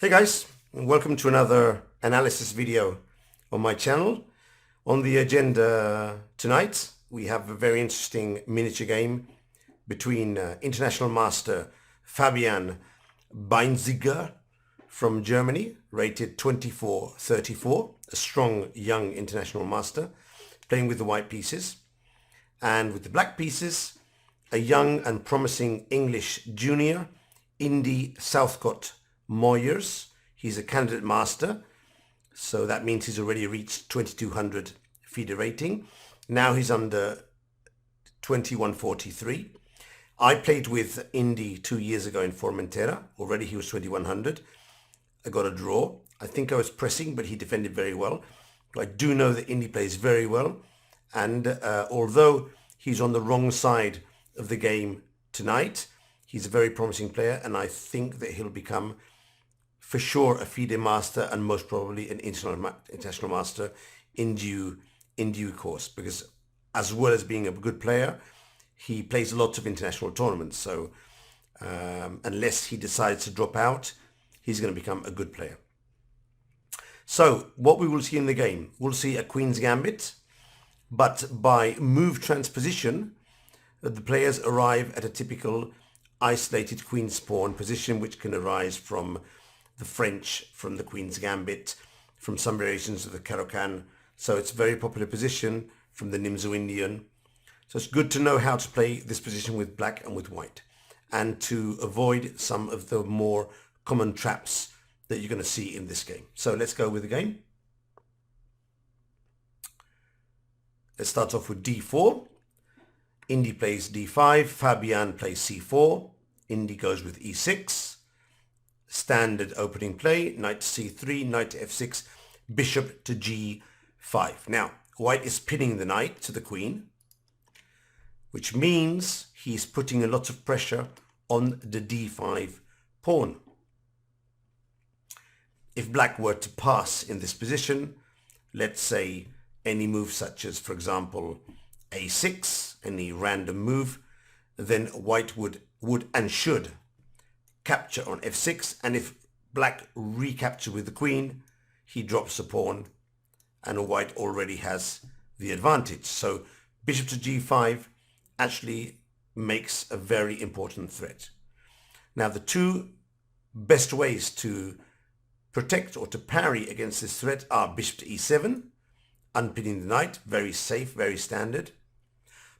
Hey guys, and welcome to another analysis video on my channel. On the agenda tonight, we have a very interesting miniature game between international master Fabian Baenziger from Germany, rated 24-34, a strong young international master, playing with the white pieces. And with the black pieces, a young and promising English junior, CM Southcott Moyers. He's a candidate master, so that means he's already reached 2200 FIDE rating. Now he's under 2143. I played with Indy 2 years ago in Formentera. Already he was 2100. I got a draw. I think I was pressing, but he defended very well. I do know that Indy plays very well, and although he's on the wrong side of the game tonight, he's a very promising player, and I think that he'll become for sure a FIDE master and most probably an international master in due course, because as well as being a good player, he plays lots of international tournaments. So unless he decides to drop out, he's going to become a good player. So what we will see in the game, we'll see a Queen's Gambit, but by move transposition, the players arrive at a typical isolated Queen's pawn position, which can arise from the French, from the Queen's Gambit, from some variations of the Caro-Kann. So it's a very popular position from the Nimzo Indian. So it's good to know how to play this position with black and with white, and to avoid some of the more common traps that you're going to see in this game. So let's go with the game. Let's start off with d4. Indy plays d5, Fabian plays c4, Indy goes with e6. Standard opening play, knight to c3, knight to f6, bishop to g5. Now, white is pinning the knight to the queen, which means he's putting a lot of pressure on the d5 pawn. If black were to pass in this position, let's say any move such as, for example, a6, any random move, then white would and should capture on f6, and if black recapture with the queen, he drops the pawn and white already has the advantage. So bishop to g5 actually makes a very important threat. Now the two best ways to protect or to parry against this threat are bishop to e7, unpinning the knight, very safe, very standard,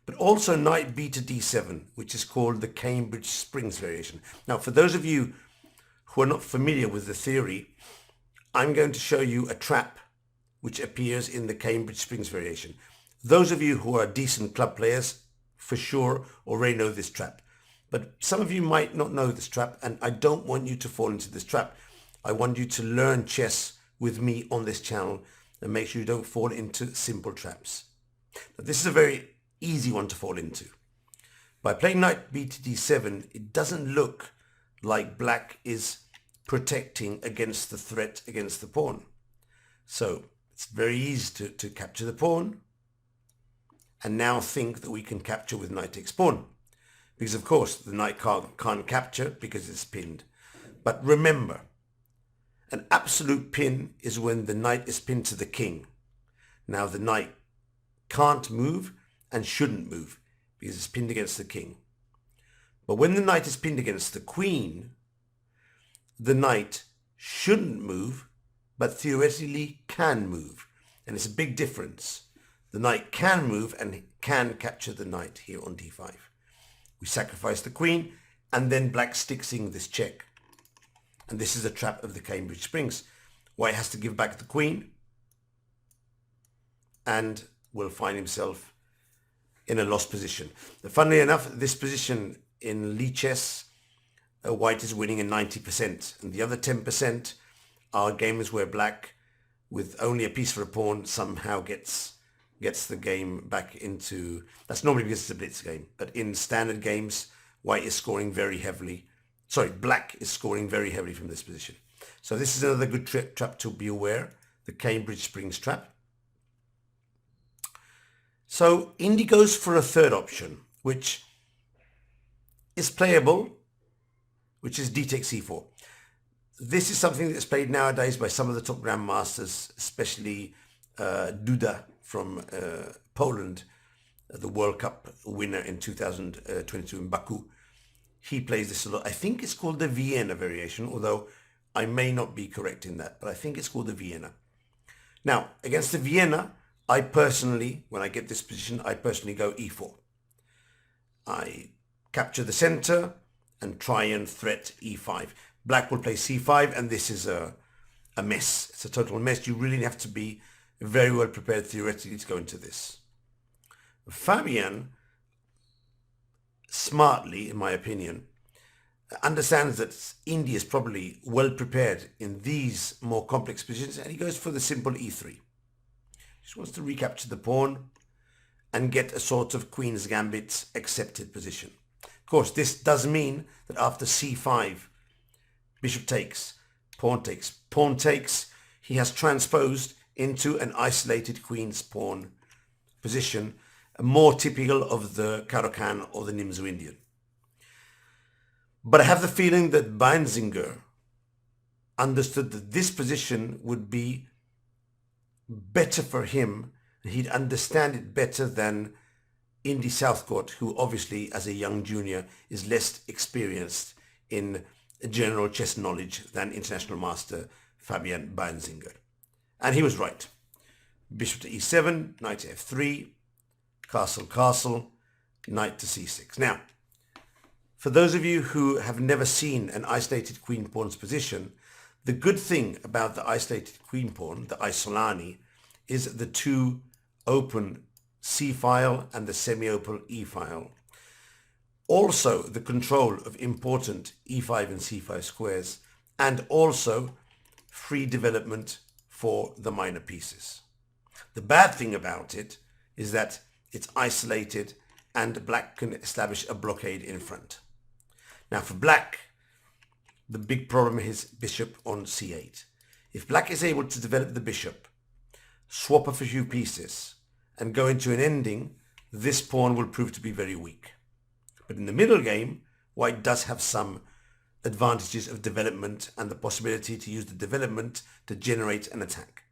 but also knight b to d7, which is called the Cambridge Springs variation. Now, for those of you who are not familiar with the theory, I'm going to show you a trap which appears in the Cambridge Springs variation. Those of you who are decent club players for sure already know this trap, but some of you might not know this trap, and I don't want you to fall into this trap. I want you to learn chess with me on this channel and make sure you don't fall into simple traps. Now, this is a very easy one to fall into. By playing knight b to d7, it doesn't look like black is protecting against the threat against the pawn. So it's very easy to capture the pawn, and now think that we can capture with knight takes pawn, because of course the knight can't capture because it's pinned. But remember, an absolute pin is when the knight is pinned to the king. Now the knight can't move and shouldn't move because it's pinned against the king. But when the knight is pinned against the queen, the knight shouldn't move, but theoretically can move. And it's a big difference. The knight can move and can capture the knight here on d5. We sacrifice the queen, and then black sticks in this check. And this is a trap of the Cambridge Springs. White has to give back the queen and will find himself in a lost position. Funnily enough, this position in Lee chess, white is winning in 90%, and the other 10% are games where black, with only a piece for a pawn, somehow gets the game back into... That's normally because it's a blitz game, but in standard games, white is scoring very heavily. Sorry, black is scoring very heavily from this position. So this is another good trap to be aware, the Cambridge Springs trap. So Indy goes for a third option, which is playable, which is d takes c4. This is something that's played nowadays by some of the top grandmasters, especially Duda from Poland, the World Cup winner in 2022 in Baku. He plays this a lot. I think it's called the Vienna variation, although I may not be correct in that, but I think it's called the Vienna. Now, against the Vienna, I personally, when I get this position, I personally go e4. I capture the center and try and threat e5. Black will play c5, and this is a mess. It's a total mess. You really have to be very well prepared theoretically to go into this. Fabian, smartly, in my opinion, understands that India is probably well prepared in these more complex positions, and he goes for the simple e3. Just wants to recapture the pawn and get a sort of Queen's Gambit accepted position. Of course, this does mean that after c5, bishop takes, pawn takes, he has transposed into an isolated queen's pawn position, more typical of the Caro-Kann or the Nimzo Indian. But I have the feeling that Baenziger understood that this position would be better for him. He'd understand it better than Indy Southcott, who obviously as a young junior is less experienced in general chess knowledge than international master Fabian Baenziger. And he was right. Bishop to e7, knight to f3, castle, knight to c6. Now, for those of you who have never seen an isolated queen pawn's position, the good thing about the isolated queen pawn, the isolani, is the two open c file and the semi-open e file. Also the control of important e5 and c5 squares, and also free development for the minor pieces. The bad thing about it is that it's isolated and black can establish a blockade in front. Now for black, the big problem is bishop on c8. If black is able to develop the bishop, swap off a few pieces, and go into an ending, this pawn will prove to be very weak. But in the middle game, white does have some advantages of development and the possibility to use the development to generate an attack.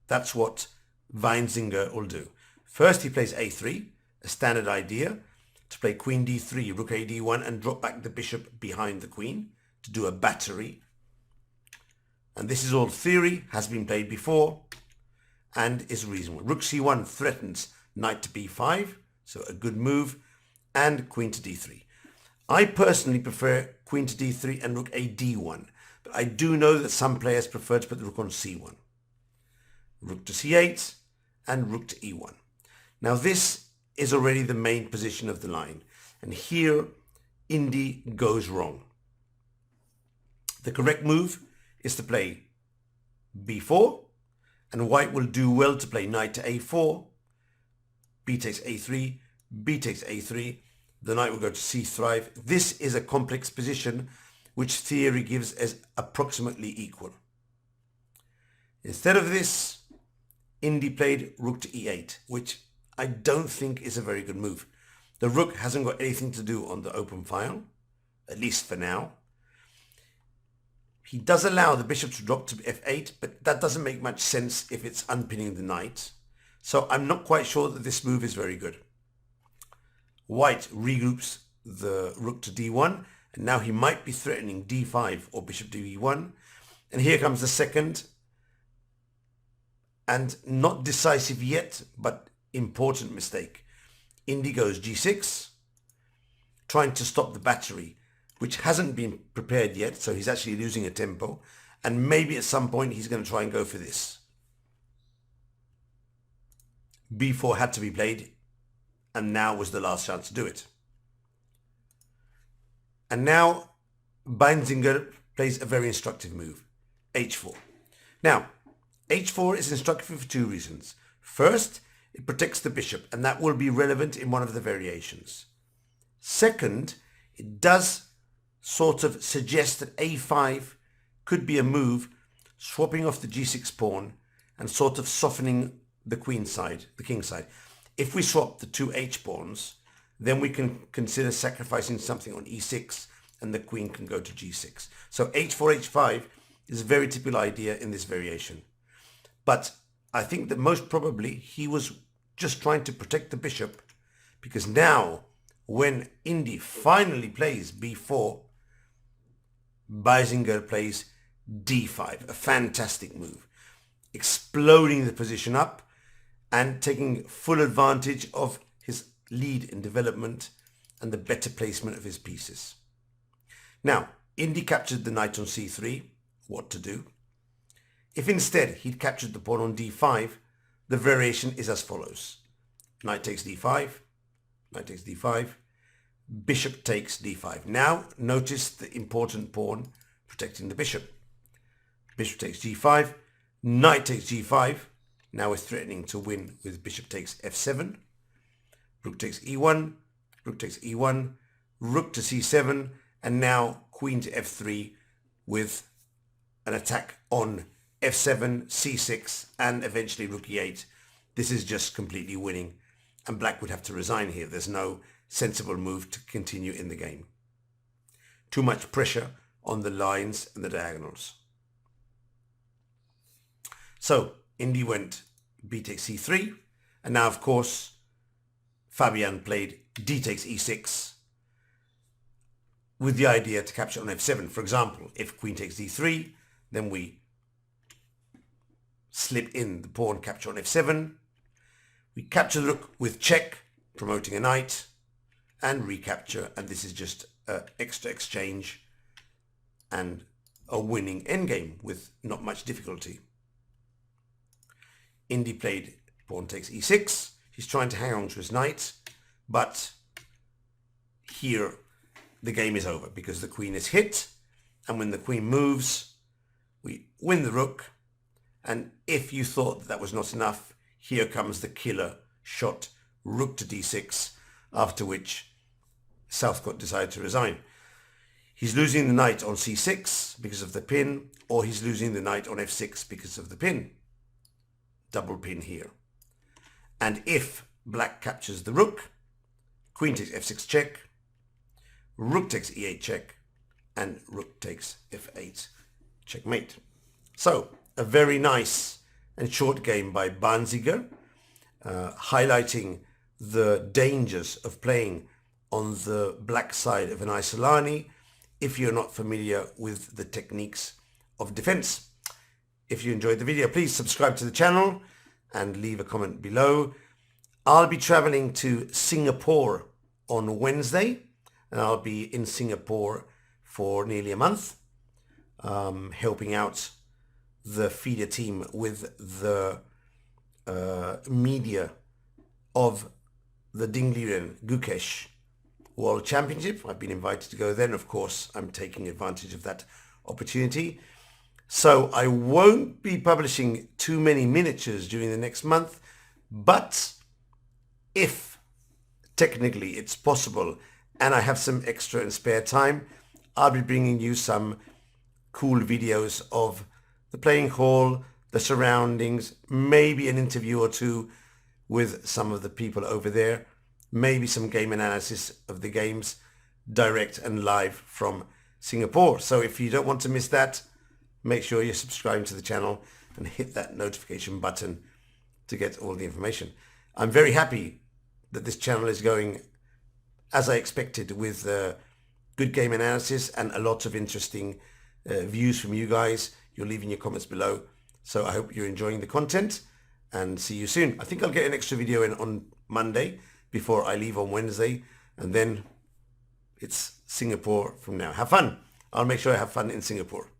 That's what Baenziger will do. First he plays a3, a standard idea, to play queen d3, rook a d1, and drop back the bishop behind the queen to do a battery. And this is all theory, has been played before, and is reasonable. Rook c1 threatens knight to b5, so a good move, and queen to d3. I personally prefer queen to d3 and rook a d1, but I do know that some players prefer to put the rook on c1. Rook to c8 and rook to e1. Now this is already the main position of the line, and here Indy goes wrong. The correct move is to play b4, and white will do well to play knight to a4, b takes a3, b takes a3, the knight will go to c5. This is a complex position which theory gives as approximately equal. Instead of this, Indy played rook to e8, which I don't think is a very good move. The rook hasn't got anything to do on the open file, at least for now. He does allow the bishop to drop to f8, but that doesn't make much sense if it's unpinning the knight. So I'm not quite sure that this move is very good. White regroups the rook to d1, and now he might be threatening d5 or bishop to e1. And here comes the second, and not decisive yet, but important mistake. Indy goes g6, trying to stop the battery, which hasn't been prepared yet, so he's actually losing a tempo, and maybe at some point he's going to try and go for this. b4 had to be played, and now was the last chance to do it. And now Baenziger plays a very instructive move, h4. Now, h4 is instructive for two reasons. First, it protects the bishop, and that will be relevant in one of the variations. Second, it does sort of suggest that a5 could be a move, swapping off the g6 pawn and sort of softening the queen side, the king side. If we swap the two h pawns, then we can consider sacrificing something on e6 and the queen can go to g6. So h4, h5 is a very typical idea in this variation. But I think that most probably he was just trying to protect the bishop, because now when Indy finally plays b4, Baenziger plays d5, a fantastic move, exploding the position up and taking full advantage of his lead in development and the better placement of his pieces. Now, Indy captured the knight on c3. What to do? If instead he'd captured the pawn on d5, the variation is as follows. Knight takes d5, knight takes d5, bishop takes d5. Now, notice the important pawn protecting the bishop. Bishop takes g5, knight takes g5. Now we're threatening to win with bishop takes f7. Rook takes e1, rook takes e1, rook to c7, and now queen to f3 with an attack on f7, c6, and eventually rook e8. This is just completely winning, and black would have to resign here. There's no sensible move to continue in the game. Too much pressure on the lines and the diagonals. So Indy went b takes c3, and now of course Fabian played d takes e6 with the idea to capture on f7. For example, if queen takes d3, then we slip in the pawn capture on f7. We capture the rook with check, promoting a knight, and recapture, and this is just an extra exchange and a winning endgame with not much difficulty. Indy played pawn takes e6. He's trying to hang on to his knight, but here the game is over because the queen is hit, and when the queen moves, we win the rook. And if you thought that was not enough, here comes the killer shot, rook to d6, after which Southcott decided to resign. He's losing the knight on c6 because of the pin, or he's losing the knight on f6 because of the pin. Double pin here. And if black captures the rook, queen takes f6 check, rook takes e8 check, and rook takes f8 checkmate. So a very nice and short game by Baenziger, highlighting the dangers of playing on the black side of an isolani if you're not familiar with the techniques of defense. If you enjoyed the video, please subscribe to the channel and leave a comment below. I'll be traveling to Singapore on Wednesday, and I'll be in Singapore for nearly a month, helping out the feeder team with the media of the Dingliren Gukesh World Championship. I've been invited to go then. Of course, I'm taking advantage of that opportunity. So I won't be publishing too many miniatures during the next month, but if technically it's possible and I have some extra and spare time, I'll be bringing you some cool videos of the playing hall, the surroundings, maybe an interview or two with some of the people over there, maybe some game analysis of the games direct and live from Singapore. So if you don't want to miss that, make sure you're subscribing to the channel and hit that notification button to get all the information. I'm very happy that this channel is going as I expected, with good game analysis and a lot of interesting views from you guys. You're leaving your comments below. So I hope you're enjoying the content, and see you soon. I think I'll get an extra video in on Monday before I leave on Wednesday, and then it's Singapore from now. Have fun. I'll make sure I have fun in Singapore.